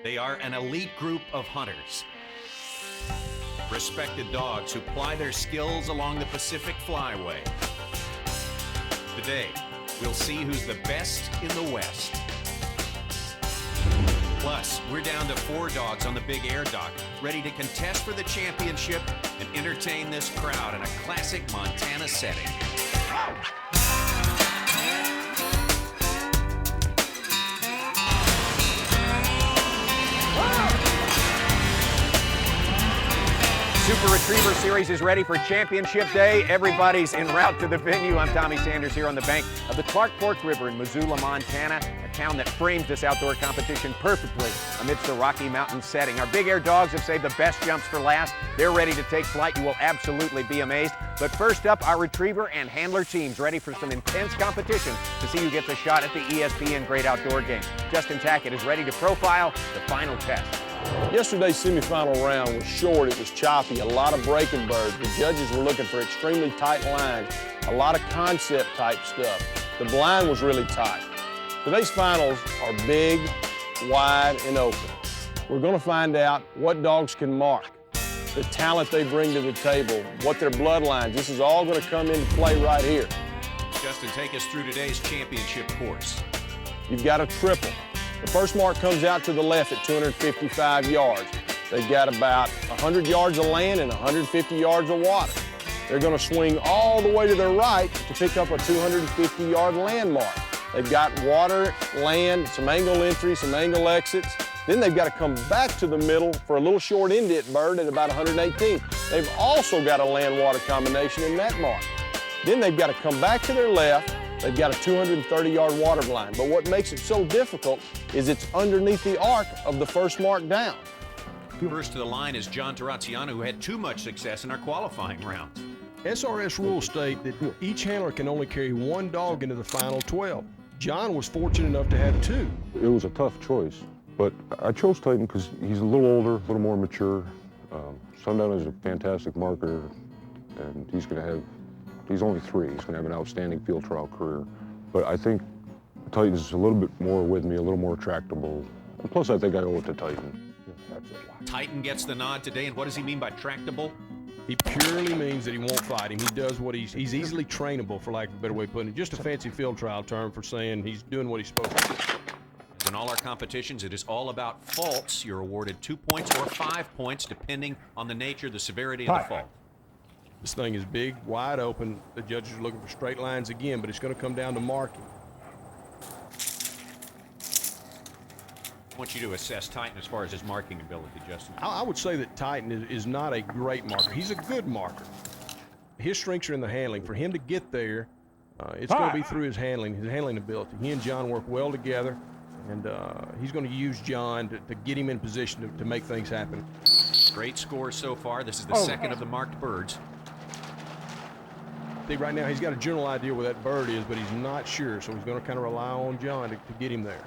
They are an elite group of hunters. Respected dogs who ply their skills along the Pacific Flyway. Today, we'll see who's the best in the West. Plus, we're down to 4 dogs on the Big Air Dock, ready to contest for the championship and entertain this crowd in a classic Montana setting. Super Retriever Series is ready for Championship Day. Everybody's en route to the venue. I'm Tommy Sanders here on the bank of the Clark Fork River in Missoula, Montana, a town that frames this outdoor competition perfectly amidst the Rocky Mountain setting. Our Big Air dogs have saved the best jumps for last. They're ready to take flight. You will absolutely be amazed. But first up, our Retriever and Handler teams ready for some intense competition to see who gets a shot at the ESPN Great Outdoor Games. Justin Tackett is ready to profile the final test. Yesterday's semifinal round was short, it was choppy, a lot of breaking birds. The judges were looking for extremely tight lines, a lot of concept type stuff. The blind was really tight. Today's finals are big, wide, and open. We're going to find out what dogs can mark, the talent they bring to the table, what their bloodlines. This is all going to come into play right here. Justin, take us through today's championship course. You've got a triple. The first mark comes out to the left at 255 yards. They've got about 100 yards of land and 150 yards of water. They're going to swing all the way to their right to pick up a 250-yard landmark. They've got water, land, some angle entry, some angle exits. Then they've got to come back to the middle for a little short indent bird at about 118. They've also got a land-water combination in that mark. Then they've got to come back to their left. They've got a 230-yard water blind, but what makes it so difficult is it's underneath the arc of the first mark down. First to the line is John Taraziano, who had too much success in our qualifying rounds. SRS rules state that each handler can only carry 1 dog into the final 12. John was fortunate enough to have 2. It was a tough choice, but I chose Titan because he's a little older, a little more mature. Sundown is a fantastic marker, and he's only 3. He's going to have an outstanding field trial career. But I think Titan's a little bit more with me, a little more tractable. And plus, I think I owe it to Titan. That's it. Titan gets the nod today, and what does he mean by tractable? He purely means that he won't fight him. He does what he's easily trainable, for lack of a better way of putting it. Just a fancy field trial term for saying he's doing what he's supposed to do. In all our competitions, it is all about faults. You're awarded 2 points or 5 points, depending on the nature, the severity of the fault. This thing is big, wide open. The judges are looking for straight lines again, but it's going to come down to marking. I want you to assess Titan as far as his marking ability, Justin. I would say that Titan is not a great marker. He's a good marker. His strengths are in the handling. For him to get there, it's going to be through his handling ability. He and John work well together, and he's going to use John to get him in position to make things happen. Great score so far. This is the second of the marked birds. See, right now he's got a general idea where that bird is, but he's not sure, so he's going to kind of rely on John to get him there.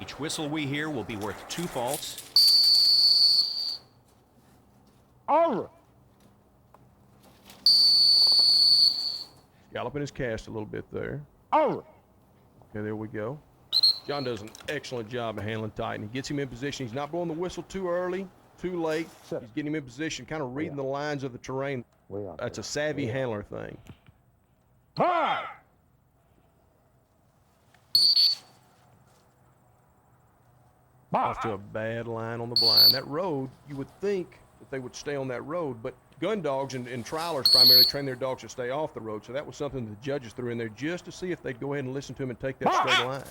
Each whistle we hear will be worth 2 faults. Over. Galloping his cast a little bit there. Over. Okay, there we go. John does an excellent job of handling Titan. He gets him in position. He's not blowing the whistle too early, too late. He's getting him in position, kind of reading the lines of the terrain. That's a savvy handler thing. Hi. Off to a bad line on the blind. That road, you would think that they would stay on that road, but gun dogs and trialers primarily train their dogs to stay off the road, so that was something the judges threw in there just to see if they'd go ahead and listen to him and take that straight line.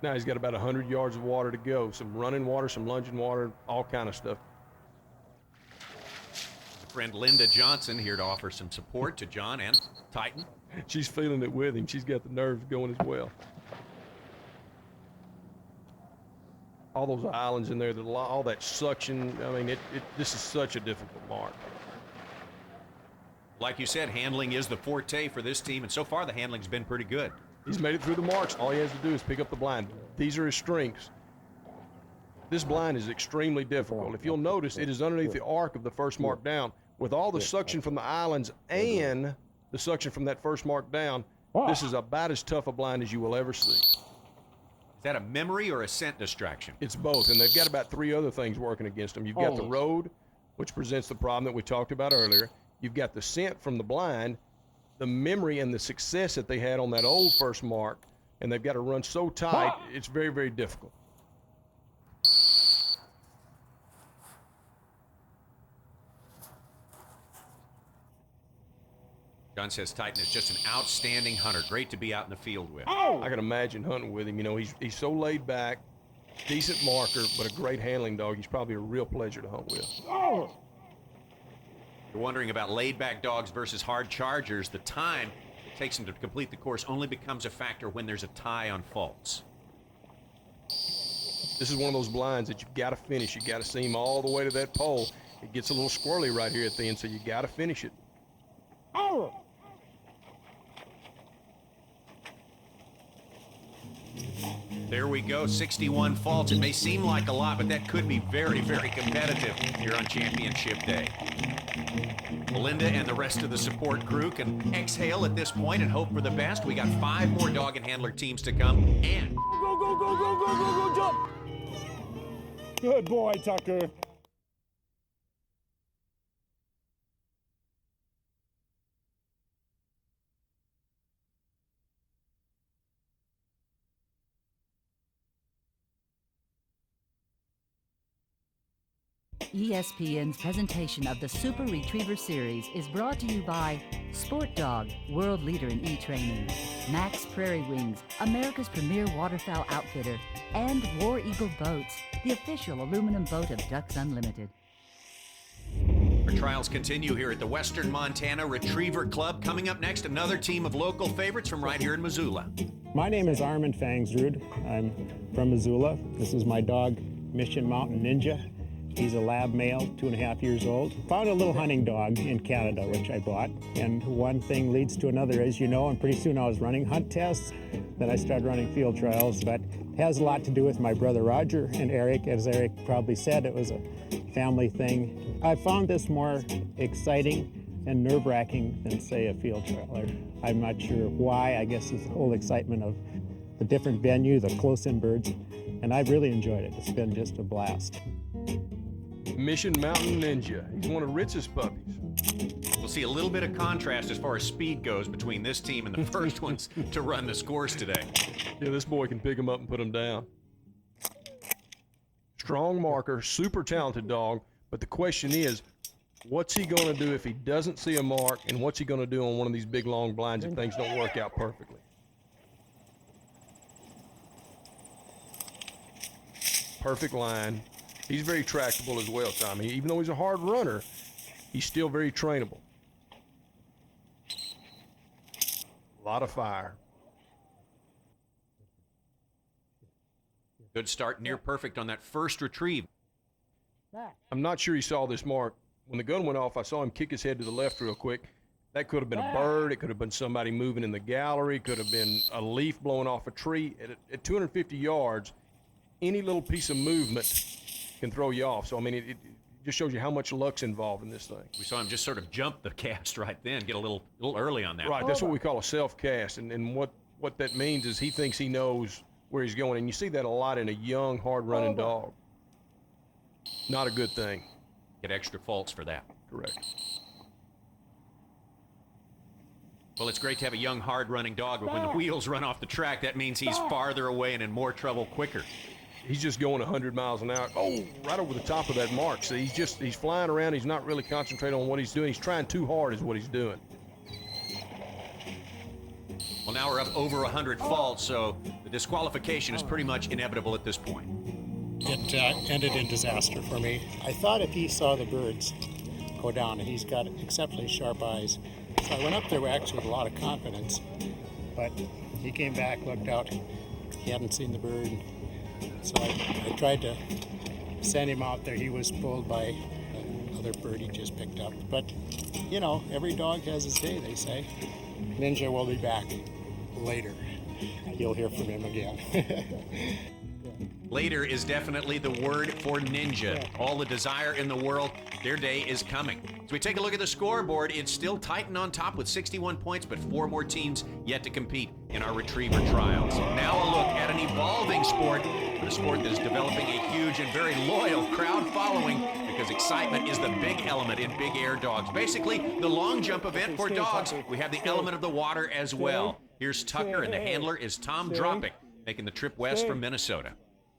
Now he's got about 100 yards of water to go. Some running water, some lunging water, all kind of stuff. Friend Linda Johnson here to offer some support to John and Titan. She's feeling it with him. She's got the nerves going as well. All those islands in there, all that suction, I mean, this is such a difficult mark. Like you said, handling is the forte for this team, and so far the handling's been pretty good. He's made it through the marks. All he has to do is pick up the blind. These are his strengths. This blind is extremely difficult. If you'll notice, it is underneath the arc of the first mark down. With all the suction from the islands and the suction from that first mark down, This is about as tough a blind as you will ever see. Is that a memory or a scent distraction? It's both, and they've got about 3 other things working against them. You've got the road, which presents the problem that we talked about earlier. You've got the scent from the blind, the memory and the success that they had on that old first mark, and they've got to run so tight, it's very, very difficult. John says Titan is just an outstanding hunter. Great to be out in the field with. I can imagine hunting with him. You know, he's so laid back, decent marker, but a great handling dog. He's probably a real pleasure to hunt with. You're wondering about laid-back dogs versus hard chargers. The time it takes them to complete the course only becomes a factor when there's a tie on faults. This is one of those blinds that you've got to finish. You got to see him all the way to that pole. It gets a little squirrely right here at the end, so you got to finish it. There we go, 61 faults. It may seem like a lot, but that could be very, very competitive here on championship day. Melinda and the rest of the support crew can exhale at this point and hope for the best. We got 5 more dog and handler teams to come, and Go, go, go, go, go, go, go, jump! Good boy, Tucker. ESPN's presentation of the Super Retriever Series is brought to you by Sport Dog, world leader in e-training, Max Prairie Wings, America's premier waterfowl outfitter, and War Eagle Boats, the official aluminum boat of Ducks Unlimited. our trials continue here at the Western Montana Retriever Club. Coming up next, another team of local favorites from right here in Missoula. My name is Armin Fangsrud. I'm from Missoula. This is my dog, Mission Mountain Ninja. He's a lab male, 2.5 years old. Found a little hunting dog in Canada, which I bought. And one thing leads to another, as you know, and pretty soon I was running hunt tests. Then I started running field trials, but it has a lot to do with my brother Roger and Eric. As Eric probably said, it was a family thing. I found this more exciting and nerve-wracking than, say, a field trial. I'm not sure why. I guess it's the whole excitement of the different venue, the close-in birds, and I've really enjoyed it. It's been just a blast. Mission Mountain Ninja. He's one of Ritz's puppies. We'll see a little bit of contrast as far as speed goes between this team and the first ones to run the scores today. Yeah, this boy can pick him up and put him down. Strong marker, super talented dog, but the question is, what's he going to do if he doesn't see a mark, and what's he going to do on one of these big long blinds if things don't work out perfectly? Perfect line. He's very tractable as well, Tommy. Even though he's a hard runner, he's still very trainable. A lot of fire. Good start, near perfect on that first retrieve. I'm not sure he saw this mark. When the gun went off, I saw him kick his head to the left real quick. That could have been a bird. It could have been somebody moving in the gallery. It could have been a leaf blowing off a tree. At 250 yards, any little piece of movement can throw you off. So, I mean, it just shows you how much luck's involved in this thing. We saw him just sort of jump the cast right then, get a little early on that. Right, that's what we call a self-cast. And what that means is he thinks he knows where he's going. And you see that a lot in a young, hard-running dog. Not a good thing. Get extra faults for that. Correct. Well, it's great to have a young, hard-running dog, but when the wheels run off the track, that means he's farther away and in more trouble quicker. He's just going 100 miles an hour. Oh, right over the top of that mark. So he's flying around. He's not really concentrating on what he's doing. He's trying too hard is what he's doing. Well, now we're up over 100 faults, so the disqualification is pretty much inevitable at this point. It ended in disaster for me. I thought if he saw the birds go down, and he's got exceptionally sharp eyes, so I went up there actually with a lot of confidence, but he came back, looked out, he hadn't seen the bird, so I tried to send him out there. He was pulled by another bird he just picked up, but you know, every dog has his day, they say. Ninja will be back later. You'll hear from him again. Later is definitely the word for Ninja. All the desire in the world, their day is coming. As we take a look at the scoreboard, it's still Titan on top with 61 points, but 4 more teams yet to compete in our retriever trials. Now a look at an evolving sport, but a sport that is developing a huge and very loyal crowd following because excitement is the big element in big air dogs. Basically, the long jump event for dogs. We have the element of the water as well. Here's Tucker, and the handler is Tom Dropic, making the trip west from Minnesota.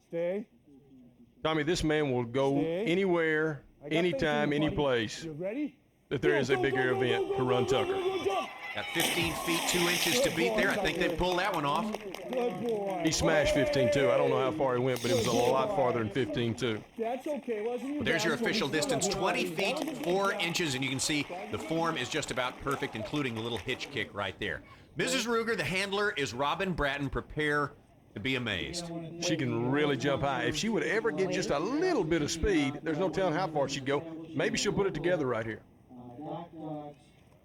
Stay. Tommy, this man will go anywhere, anytime, any place that there is a big air event to run Tucker. Got 15 feet 2 inches to beat there. I think they pulled that one off. He smashed 15-2. I don't know how far he went, but it was a lot farther than 15-2. That's okay, wasn't Well, there's your official distance, 20 feet 4 inches, and you can see the form is just about perfect, including the little hitch kick right there. Mrs. Ruger, the handler, is Robin Bratton. Prepare to be amazed. She can really jump high. If she would ever get just a little bit of speed, there's no telling how far she'd go. Maybe she'll put it together right here.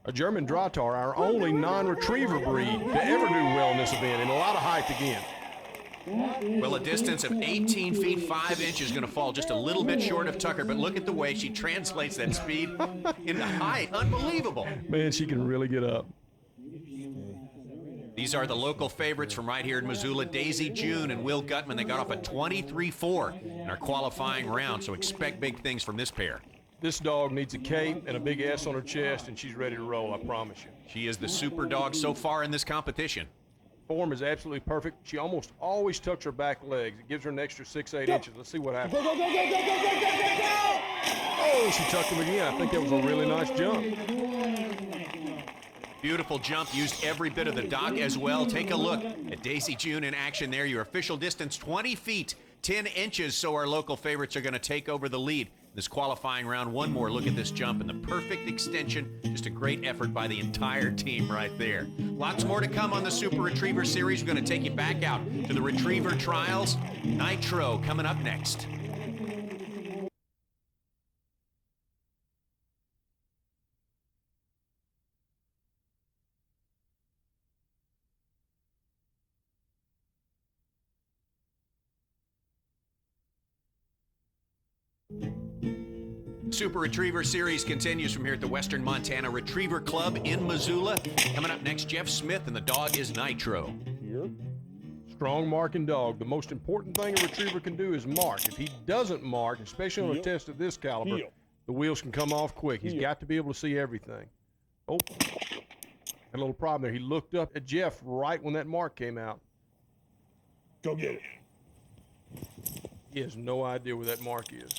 A German Drahtar, our only non-retriever breed to ever do well in this event, and a lot of height again. Well, a distance of 18 feet 5 inches is going to fall just a little bit short of Tucker, but look at the way she translates that speed into height. Unbelievable. Man, she can really get up. These are the local favorites from right here in Missoula, Daisy June and Will Gutman. They got off a 23-4 in our qualifying round, so expect big things from this pair. This dog needs a cape and a big S on her chest, and she's ready to roll, I promise you. She is the super dog so far in this competition. Form is absolutely perfect. She almost always tucks her back legs. It gives her an extra 6-8 inches. Let's see what happens. Go, go, go, go, go, go, go, go, go, go! Oh, she tucked him again. I think that was a really nice jump. Beautiful jump, used every bit of the dock as well. Take a look at Daisy June in action there. Your official distance, 20 feet, 10 inches, so our local favorites are going to take over the lead. This qualifying round, one more look at this jump and the perfect extension. Just a great effort by the entire team right there. Lots more to come on the Super Retriever Series. We're going to take you back out to the Retriever Trials. Nitro coming up next. Super Retriever Series continues from here at the Western Montana Retriever Club in Missoula. Coming up next, Jeff Smith, and the dog is Nitro. Here. Strong marking dog. The most important thing a retriever can do is mark. If he doesn't mark, especially on a test of this caliber, the wheels can come off quick. He's got to be able to see everything. Oh, had a little problem there. He looked up at Jeff right when that mark came out. Go get it. He has no idea where that mark is.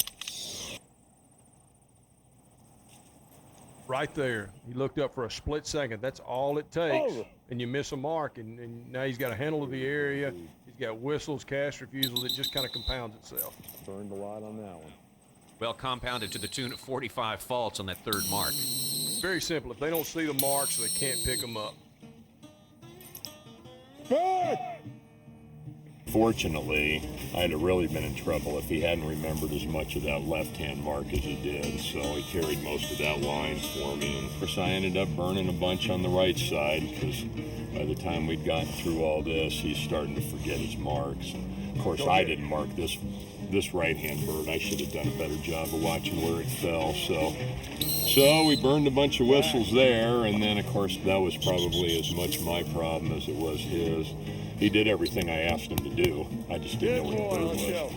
Right there. He looked up for a split second. That's all it takes. And you miss a mark, and now he's got a handle of the area. He's got whistles, cast refusals. It just kind of compounds itself. Burned a lot on that one. Well compounded to the tune of 45 faults on that third mark. Very simple. If they don't see the marks, they can't pick them up. Fortunately, I'd have really been in trouble if he hadn't remembered as much of that left-hand mark as he did, so he carried most of that line for me. And of course, I ended up burning a bunch on the right side, because by the time we'd gotten through all this, he's starting to forget his marks. And of course, I didn't mark this right-hand bird. I should have done a better job of watching where it fell. So we burned a bunch of whistles there, and then, of course, that was probably as much my problem as it was his. He did everything I asked him to do. I just didn't know where the bird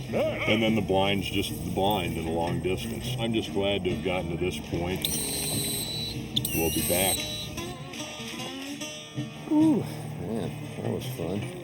was. And then the blind's just the blind in a long distance. I'm just glad to have gotten to this point. We'll be back. Ooh, man, that was fun.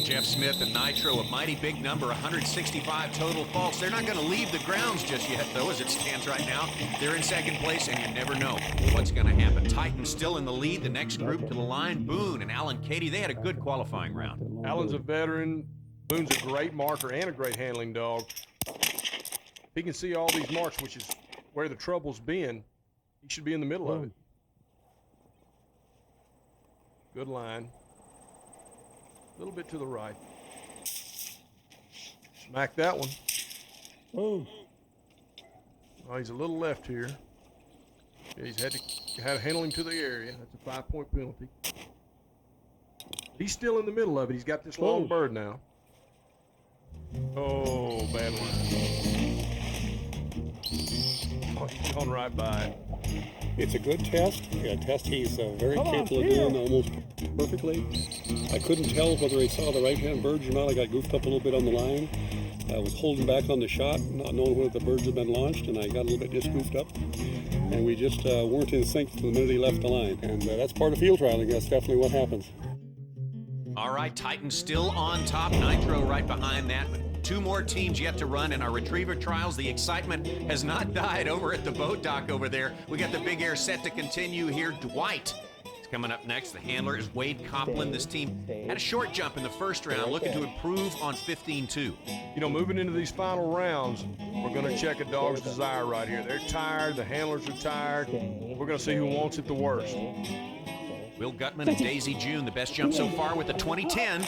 Jeff Smith and Nitro, a mighty big number, 165 total faults. They're not going to leave the grounds just yet, though, as it stands right now. They're in second place, and you never know what's going to happen. Titan still in the lead. The next group to the line, Boone and Alan Cady. They had a good qualifying round. Alan's a veteran. Boone's a great marker and a great handling dog. If he can see all these marks, which is where the trouble's been, he should be in the middle of it. Good line. A little bit to the right. Smack that one. Oh, He's a little left here. Yeah, he's had to handle him to the area. That's a 5-point penalty. He's still in the middle of it. He's got this long bird now. Oh, bad line. Oh, he's going right by it. It's a good test. A test he's very capable of doing almost perfectly. I couldn't tell whether he saw the right-hand birds or not. I got goofed up a little bit on the line. I was holding back on the shot, not knowing whether the birds had been launched, and I got a little bit just goofed up. And we just weren't in sync from the minute he left the line. And that's part of field trialing. That's definitely what happens. All right, Titans still on top. Nitro right behind that. But 2 more teams yet to run in our retriever trials. The excitement has not died over at the boat dock over there. We got the big air set to continue here. Dwight is coming up next. The handler is Wade Copland. This team had a short jump in the first round, looking to improve on 15-2. You know, moving into these final rounds, we're going to check a dog's desire right here. They're tired. The handlers are tired. We're going to see who wants it the worst. Will Gutman and Daisy June, the best jump so far with the 2010.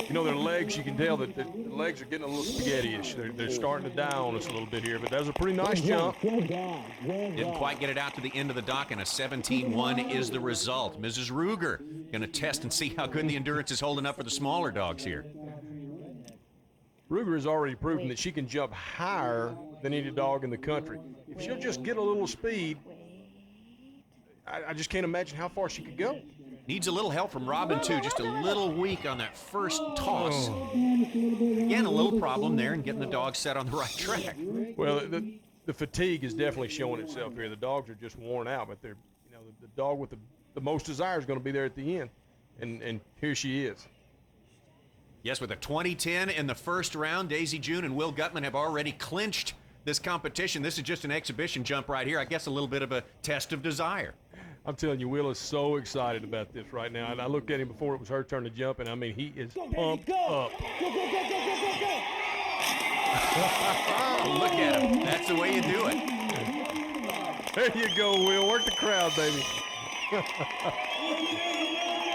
You know, their legs, you can tell that the legs are getting a little spaghetti-ish. They're starting to die on us a little bit here, but that was a pretty nice jump. Didn't quite get it out to the end of the dock, and a 17-1 is the result. Mrs. Ruger going to test and see how good the endurance is holding up for the smaller dogs here. Ruger has already proven that she can jump higher than any dog in the country. If she'll just get a little speed, I just can't imagine how far she could go. Needs a little help from Robin, too. Just a little weak on that first toss. Again, a little problem there in getting the dog set on the right track. Well, the fatigue is definitely showing itself here. The dogs are just worn out, but they're, you know, the dog with the most desire is going to be there at the end, and here she is. Yes, with a 2010 in the first round, Daisy June and Will Gutman have already clinched this competition. This is just an exhibition jump right here. I guess a little bit of a test of desire. I'm telling you, Will is so excited about this right now. And I looked at him before it was her turn to jump, and I mean, he is pumped up. Look at him. That's the way you do it. There you go, Will. Work the crowd, baby.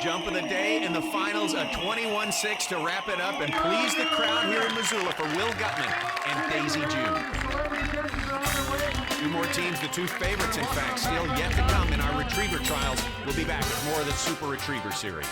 Jump of the day in the finals, a 21-6 to wrap it up and please the crowd here in Missoula for Will Gutman and Daisy June. 2 more teams, the 2 favorites, in fact, still yet to come in our retriever trials. We'll be back with more of the Super Retriever Series.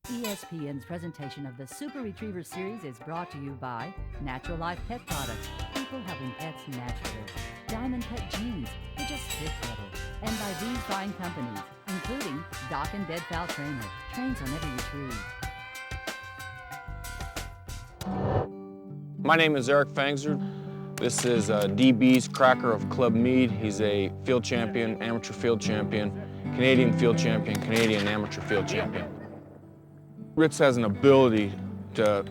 ESPN's presentation of the Super Retriever Series is brought to you by Natural Life Pet Products, people helping pets naturally. Diamond Pet Jeans, they just fit better. And by these fine companies, including Dock and Deadfall Trainer, trains on every retrieve. My name is Eric Fangsrud. This is DB's Cracker of Club Mead. He's a field champion, amateur field champion, Canadian field champion, Canadian amateur field champion. Ritz has an ability to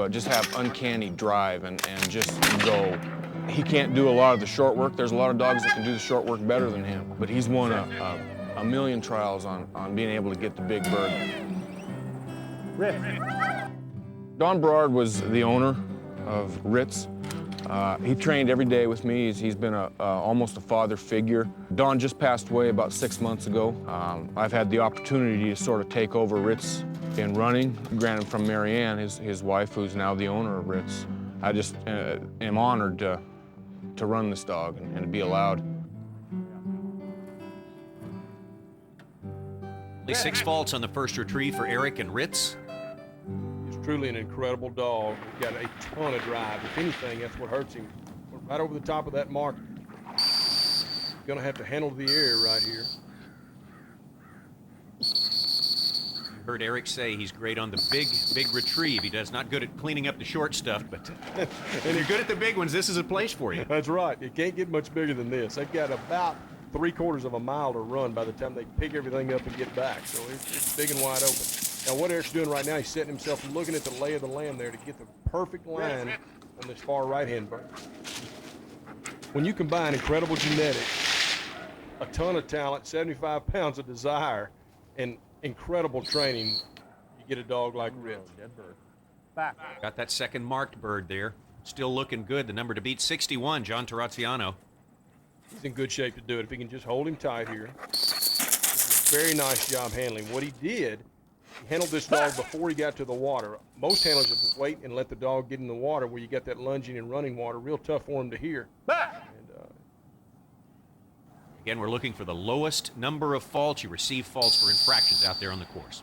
just have uncanny drive and just go. He can't do a lot of the short work. There's a lot of dogs that can do the short work better than him, but he's won a million trials on being able to get the big bird. Ritz. Don Berard was the owner of Ritz. He trained every day with me. He's been almost a father figure. Don just passed away about 6 months ago. I've had the opportunity to sort of take over Ritz in running, granted from Marianne, his wife, who's now the owner of Ritz. I just am honored to run this dog and to be allowed. Only 6 faults on the first retrieve for Eric and Ritz. He's truly an incredible dog. He's got a ton of drive. If anything, that's what hurts him. Right over the top of that mark. Gonna have to handle the air right here. Heard Eric say he's great on the big retrieve. He does not good at cleaning up the short stuff, but when you're good at the big ones, this is a place for you. That's right. It can't get much bigger than this. They've got about 3/4 of a mile to run by the time they pick everything up and get back. So it's big and wide open. Now what Eric's doing right now, he's setting himself looking at the lay of the land there to get the perfect line on this far right-hand bird. When you combine incredible genetics, a ton of talent, 75 pounds of desire, and incredible training, you get a dog like Ritz. Back. Got that second marked bird there. Still looking good. The number to beat, 61, John Terraziano. He's in good shape to do it if he can just hold him tight here. Very nice job handling. What he did handled this dog before he got to the water. Most handlers will wait and let the dog get in the water where you get that lunging and running water. Real tough for him to hear. Again, we're looking for the lowest number of faults. You receive faults for infractions out there on the course.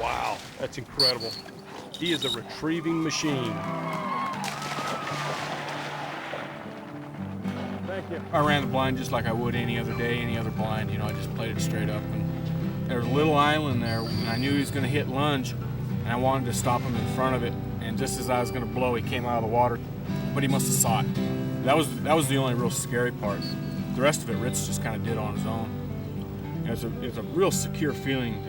Wow, that's incredible. He is a retrieving machine. Thank you. I ran the blind just like I would any other day, any other blind. You know, I just played it straight up. And there was a little island there, and I knew he was going to hit lunge, and I wanted to stop him in front of it. And just as I was going to blow, he came out of the water, but he must have saw it. That was the only real scary part. The rest of it, Ritz just kind of did on his own. And it's a real secure feeling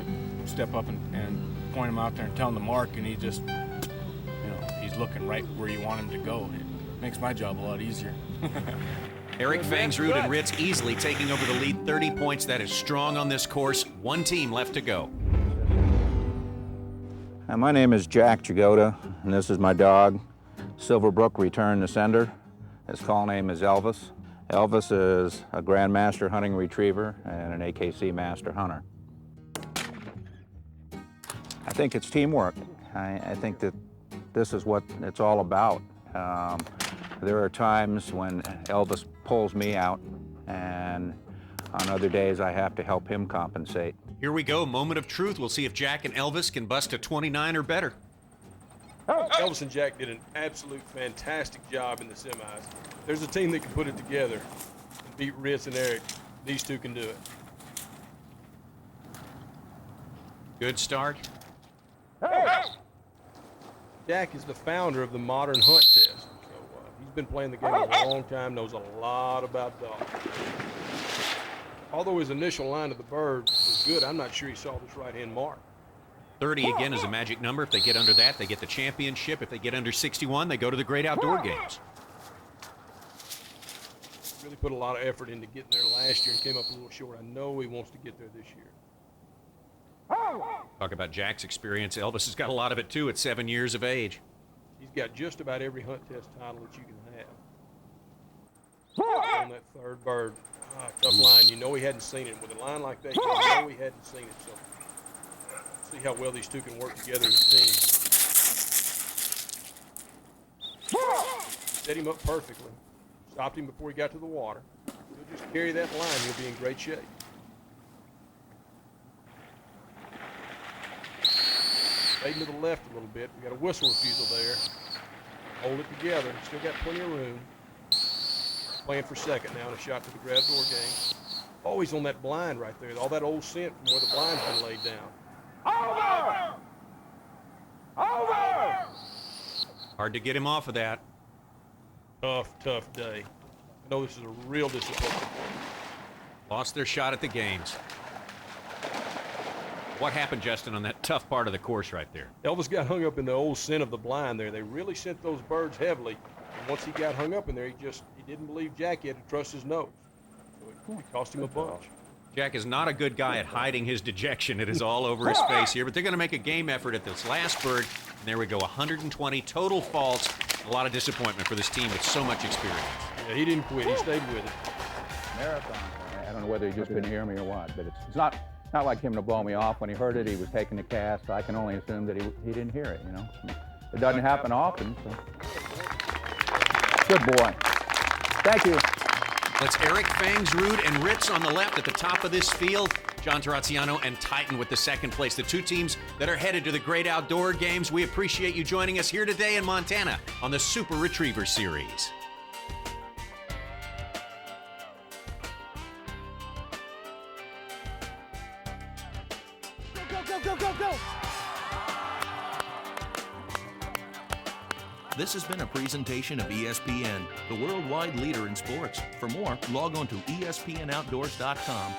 to step up and point him out there and tell him the mark, and he just, he's looking right where you want him to go. It makes my job a lot easier. Eric Fangsrud and Ritz easily taking over the lead, 30 points. That is strong on this course. One team left to go. My name is Jack Jagoda, and this is my dog, Silverbrook Return to Sender. His call name is Elvis. Elvis is a Grandmaster Hunting Retriever and an AKC Master Hunter. I think it's teamwork. I think that this is what it's all about. There are times when Elvis pulls me out, and on other days I have to help him compensate. Here we go, moment of truth. We'll see if Jack and Elvis can bust a 29 or better. Elvis and Jack did an absolute fantastic job in the semis. There's a team that can put it together and beat Ritz and Eric. These two can do it. Good start. Jack is the founder of the modern hunt test. So he's been playing the game a long time, knows a lot about dogs. Although his initial line of the bird was good, I'm not sure he saw this right-hand mark. 30 again is a magic number. If they get under that, they get the championship. If they get under 61, they go to the Great Outdoor Games. Really put a lot of effort into getting there last year and came up a little short. I know he wants to get there this year. Talk about Jack's experience. Elvis has got a lot of it too at 7 years of age. He's got just about every hunt test title that you can have. On that third bird, tough line. You know he hadn't seen it. With a line like that, you know he hadn't seen it. So see how well these two can work together as a team. Set him up perfectly. Stopped him before he got to the water. He'll just carry that line. He'll be in great shape. Fade to the left a little bit. We got a whistle refusal there. Hold it together. Still got plenty of room. Playing for second now and a shot to the Great Outdoor Game. Always on that blind right there. All that old scent from where the blind's been laid down. Over! Over! Hard to get him off of that. Tough day. I know this is a real disappointment. Lost their shot at the games. What happened, Justin, on that tough part of the course right there? Elvis got hung up in the old scent of the blind there. They really scent those birds heavily. And once he got hung up in there, he didn't believe Jack. He had to trust his nose. So it cost him a bunch. Jack is not a good guy at hiding his dejection. It is all over his face here, but they're going to make a game effort at this last bird. And there we go, 120 total faults. A lot of disappointment for this team with so much experience. Yeah, he didn't quit. He stayed with it. Marathon. I don't know whether he just couldn't hear me or what, but it's not like him to blow me off. When he heard it, he was taking the cast. I can only assume that he didn't hear it, you know. It doesn't happen often, so. Good boy. Thank you. That's Eric Fangsrud and Ritz on the left at the top of this field. John Terraziano and Titan with the second place. The two teams that are headed to the Great Outdoor Games. We appreciate you joining us here today in Montana on the Super Retriever Series. Go! This has been a presentation of ESPN, the worldwide leader in sports. For more, log on to ESPNOutdoors.com